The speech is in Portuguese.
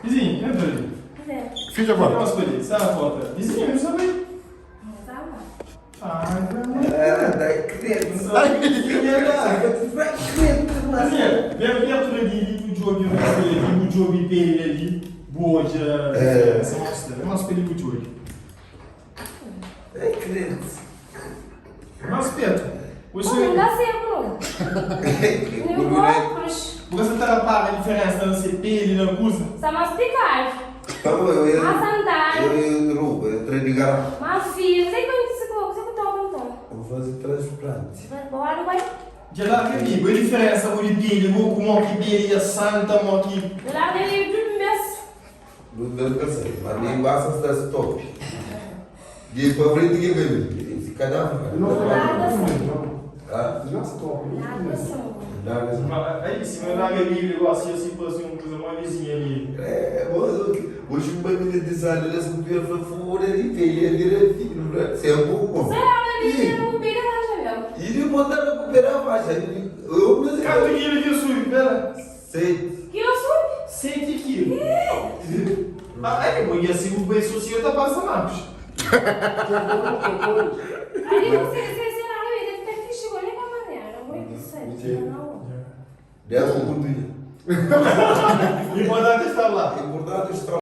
Vizinho, entra ali. Fecha a Vamos porta. escolher, sai a porta. Vizinho, não sabe aí. Ai, Dai credo. Vizinha, vem perto ali, o jogo, o jogo dele ali. Boa, já. Essa mostra. Vamos escolher o jogo. Dai credo. Vamos perto. O Não senhor. dá certo, não. Não óculos. Você tá para a diferença entre ser pele e não usa? Está masticar. Mas andar. Eu treino de garra. Mas filho, sei quando você coloca, você toca então. Vou fazer transplante. Vai embora, não vai. Já dá que amigo, a diferença entre pele, o que pele é santa, o que. Lá dele de mês. Não deu canção. Mas nem basta estar stop. De favorito que ganha. Se cada Nada assim. Ah? Nada assim. Aí, se meu nome é Bíblia, igual assim, se fosse uma coisa mais vizinha ali. Hoje o banco de design das culturas foi fora de feia, direitinho, não é? Você é um pouco. Você olha ali, não pega nada, meu. E ele botaram a recuperar a faixa. Eu mesmo. Quanto quilo que eu subi, pera? 6. Que eu subi? 100 quilos. Aí, porque assim o bem social tá passando lá. Aí você será, eu deve ter que chegar ali com a maneira. Não vou dizer. Não. 10 segundos. Importante estar lá. Importante estar